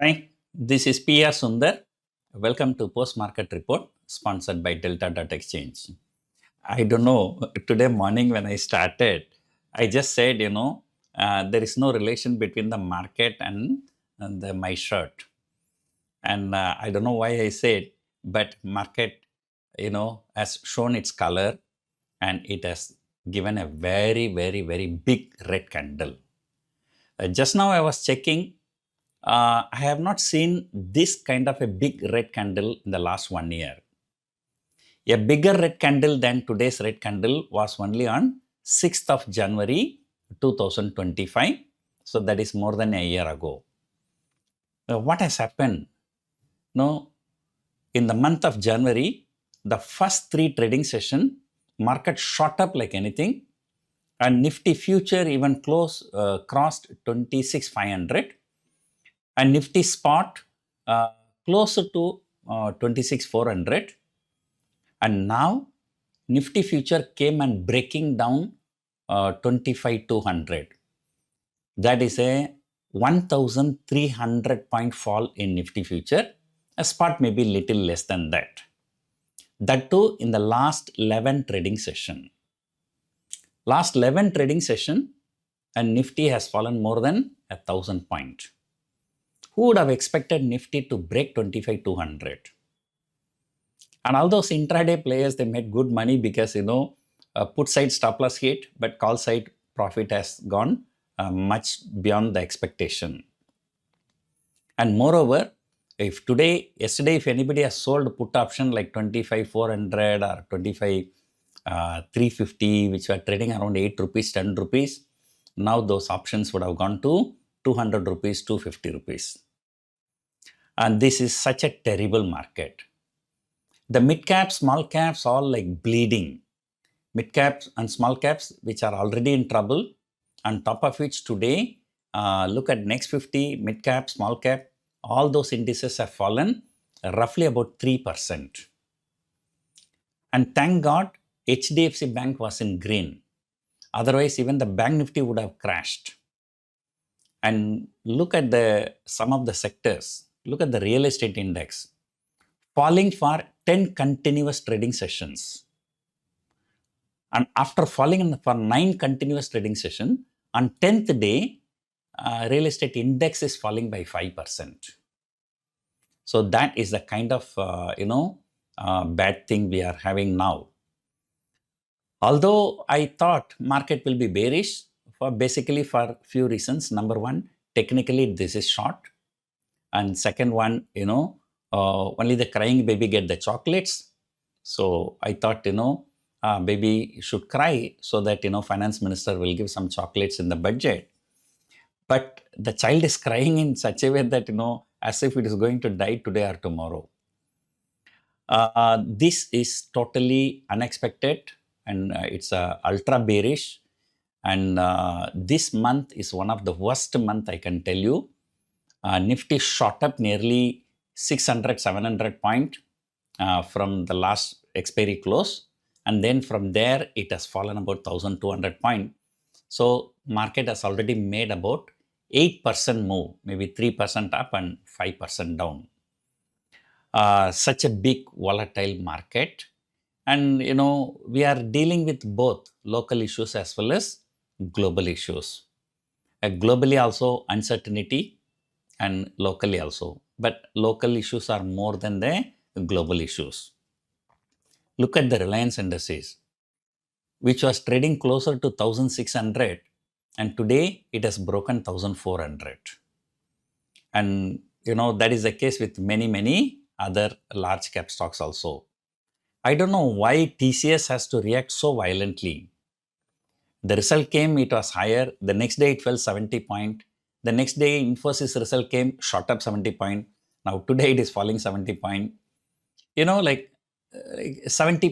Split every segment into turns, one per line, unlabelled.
Hi, this is PR Sundar. Welcome to Post Market Report sponsored by Delta.exchange. I don't know, today morning when I started, I just said, there is no relation between the market and my shirt. And I don't know why I said, but market, has shown its color and it has given a very, very, very big red candle. Just now I was checking. I have not seen this kind of a big red candle in the last 1 year. A bigger red candle than today's red candle was only on 6th of January 2025. So that is more than a year ago. What has happened? No, in the month of January, the first 3 trading session, market shot up like anything, and Nifty future even crossed 26,500. And Nifty spot closer to 26,400. And now Nifty future came and breaking down 25,200. That is a 1,300 point fall in Nifty future. A spot may be little less than that. That too in the last 11 trading session. Last 11 trading session and Nifty has fallen more than 1,000 points. Who would have expected Nifty to break 25,200? And all those intraday players, they made good money because, put side stop loss hit, but call side profit has gone much beyond the expectation. And moreover, yesterday, if anybody has sold put option like 25,400 or 25,350, which were trading around 8 rupees, 10 rupees, now those options would have gone to 200 rupees, 250 rupees. And this is such a terrible market. The mid caps, small caps, all like bleeding. Mid caps and small caps, which are already in trouble. On top of which today, look at next 50, mid cap, small cap, all those indices have fallen roughly about 3%. And thank God, HDFC Bank was in green. Otherwise, even the Bank Nifty would have crashed. And look at some of the sectors. Look at the real estate index, falling for 10 continuous trading sessions. And after falling for 9 continuous trading sessions, on 10th day, real estate index is falling by 5%. So that is the kind of, bad thing we are having now. Although I thought market will be bearish, basically for few reasons. Number one, technically this is short. And second one, only the crying baby get the chocolates. So I thought, baby should cry so that, finance minister will give some chocolates in the budget. But the child is crying in such a way that, as if it is going to die today or tomorrow. This is totally unexpected and it's ultra bearish. And this month is one of the worst month I can tell you. Nifty shot up nearly 600, 700 point from the last expiry close. And then from there, it has fallen about 1,200 point. So market has already made about 8% move, maybe 3% up and 5% down. Such a big volatile market. And, we are dealing with both local issues as well as global issues. Globally also uncertainty and locally also. But local issues are more than the global issues. Look at the Reliance indices, which was trading closer to 1,600 and today it has broken 1,400. And, that is the case with many, many other large cap stocks also. I don't know why TCS has to react so violently. The result came, it was higher. The next day it fell 70 point. The next day Infosys result came, shot up 70 point. Now today it is falling 70 point. 70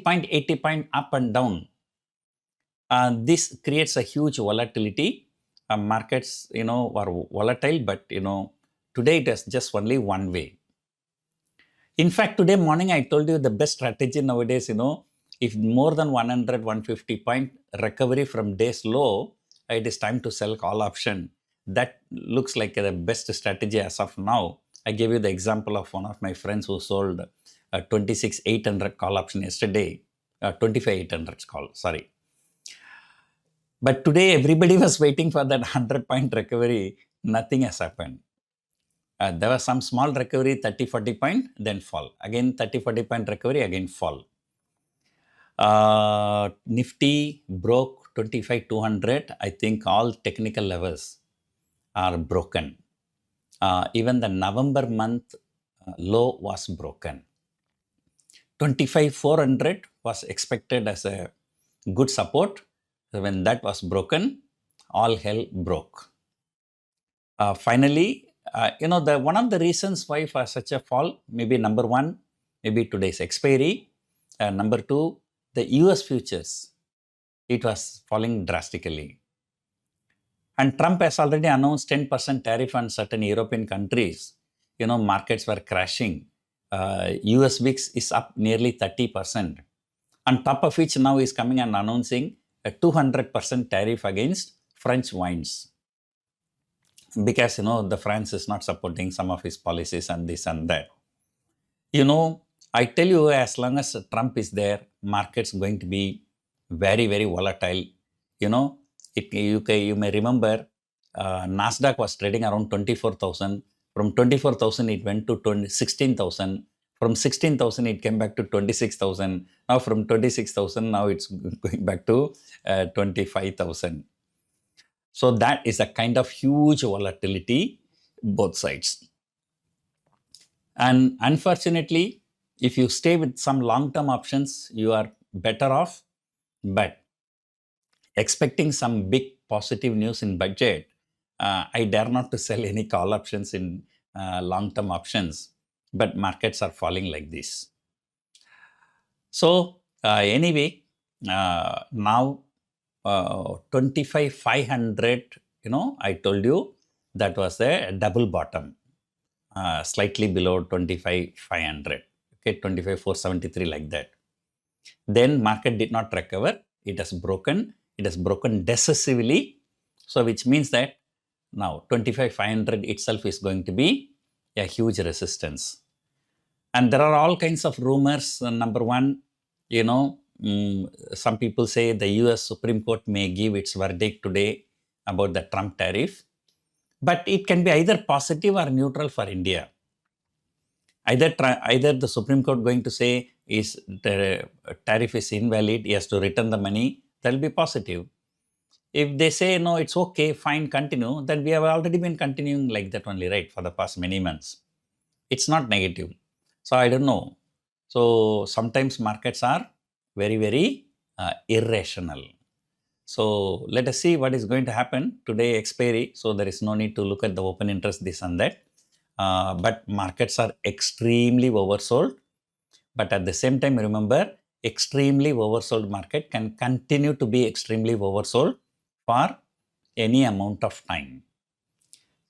point, 80 point up and down. This creates a huge volatility. Markets, are volatile, but, today it is just only one way. In fact, today morning I told you the best strategy nowadays, if more than 100, 150 point recovery from day's low, it is time to sell call option. That looks like the best strategy as of now. I gave you the example of one of my friends who sold a 26,800 call option yesterday, 25,800 call, sorry. But today everybody was waiting for that 100-point recovery. Nothing has happened. There was some small recovery, 30, 40 point, then fall. Again 30, 40 point recovery, again fall. Nifty broke 25,200. I think all technical levels are broken. Even the November month low was broken. 25,400 was expected as a good support. When that was broken, all hell broke. Finally, one of the reasons why for such a fall, maybe number one, maybe today's expiry. Number two, the US futures, it was falling drastically. And Trump has already announced 10% tariff on certain European countries. Markets were crashing. US VIX is up nearly 30%. On top of which now is coming and announcing a 200% tariff against French wines. Because, the France is not supporting some of his policies and this and that. I tell you, as long as Trump is there, market's going to be very, very volatile. You may remember, Nasdaq was trading around 24,000. From 24,000, it went to 16,000. From 16,000, it came back to 26,000. Now from 26,000, now it's going back to 25,000. So that is a kind of huge volatility, both sides. And unfortunately, if you stay with some long-term options, you are better off. But expecting some big positive news in budget, I dare not to sell any call options in long-term options. But markets are falling like this. So anyway, now 25,500, I told you that was a double bottom, slightly below 25,500. Okay, 25,473 like that. Then market did not recover. It has broken. It has broken decisively. So which means that now 25,500 itself is going to be a huge resistance. And there are all kinds of rumors. Number one, some people say the US Supreme Court may give its verdict today about the Trump tariff. But it can be either positive or neutral for India. Either the Supreme Court going to say is the tariff is invalid, he has to return the money, that will be positive. If they say, no, it's okay, fine, continue, then we have already been continuing like that only, right, for the past many months. It's not negative. So I don't know. So sometimes markets are very, very irrational. So let us see what is going to happen. Today expiry, so there is no need to look at the open interest, this and that. But markets are extremely oversold. But at the same time, remember, extremely oversold market can continue to be extremely oversold for any amount of time.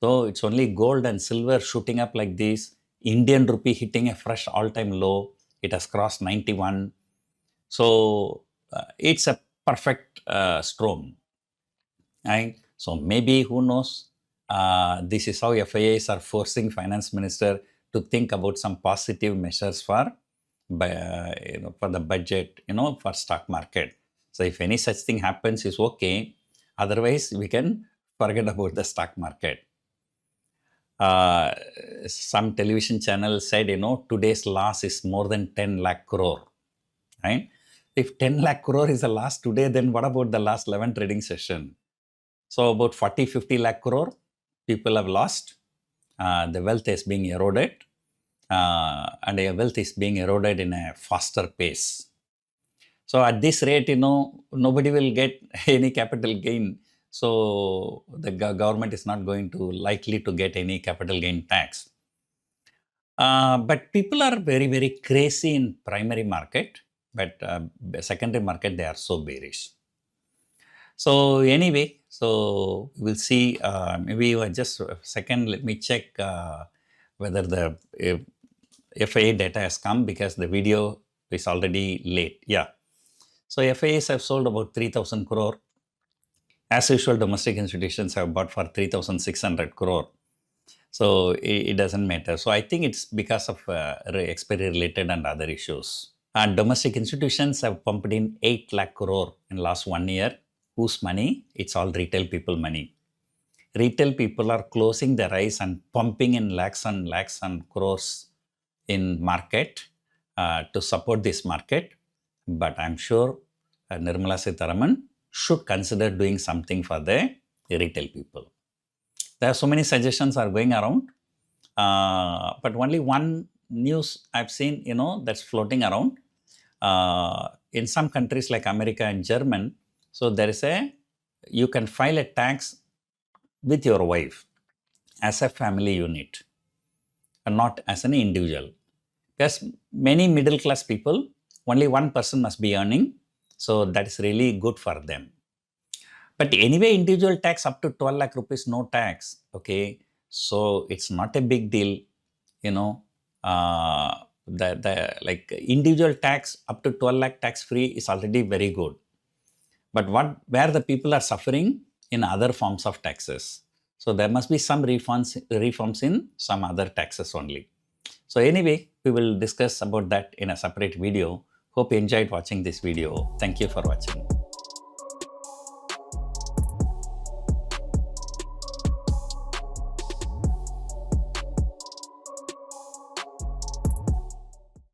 So it's only gold and silver shooting up like this. Indian rupee hitting a fresh all-time low. It has crossed 91. So it's a perfect storm. Right? So maybe, who knows, this is how FIIs are forcing finance minister to think about some positive measures for the budget, for stock market. So if any such thing happens, is okay. Otherwise, we can forget about the stock market. Some television channel said, today's loss is more than 10 lakh crore. Right? If 10 lakh crore is the loss today, then what about the last 11 trading session? So about 40, 50 lakh crore people have lost. The wealth is being eroded. And the wealth is being eroded in a faster pace. So at this rate, nobody will get any capital gain. So the government is not going to likely to get any capital gain tax. But people are very, very crazy in primary market. But secondary market, they are so bearish. So anyway, so we'll see. Maybe just a second, let me check whether the FII data has come, because the video is already late. Yeah. So FIIs have sold about 3,000 crore. As usual, domestic institutions have bought for 3,600 crore. So it doesn't matter. So I think it's because of expiry related and other issues. And domestic institutions have pumped in 8 lakh crore in last 1 year. Whose money? It's all retail people money. Retail people are closing their eyes and pumping in lakhs and crores in market to support this market. But I'm sure Nirmala Sitharaman should consider doing something for the retail people. There are so many suggestions are going around, but only one news I've seen, that's floating around. In some countries like America and German, so there is you can file a tax with your wife as a family unit and not as an individual. Because many middle class people, only one person must be earning, so that is really good for them. But anyway, individual tax up to 12 lakh rupees, no tax. Okay, so it's not a big deal, the like individual tax up to 12 lakh tax free is already very good. But where the people are suffering in other forms of taxes. So there must be some reforms in some other taxes only. So anyway, we will discuss about that in a separate video. Hope you enjoyed watching this video. Thank you for watching.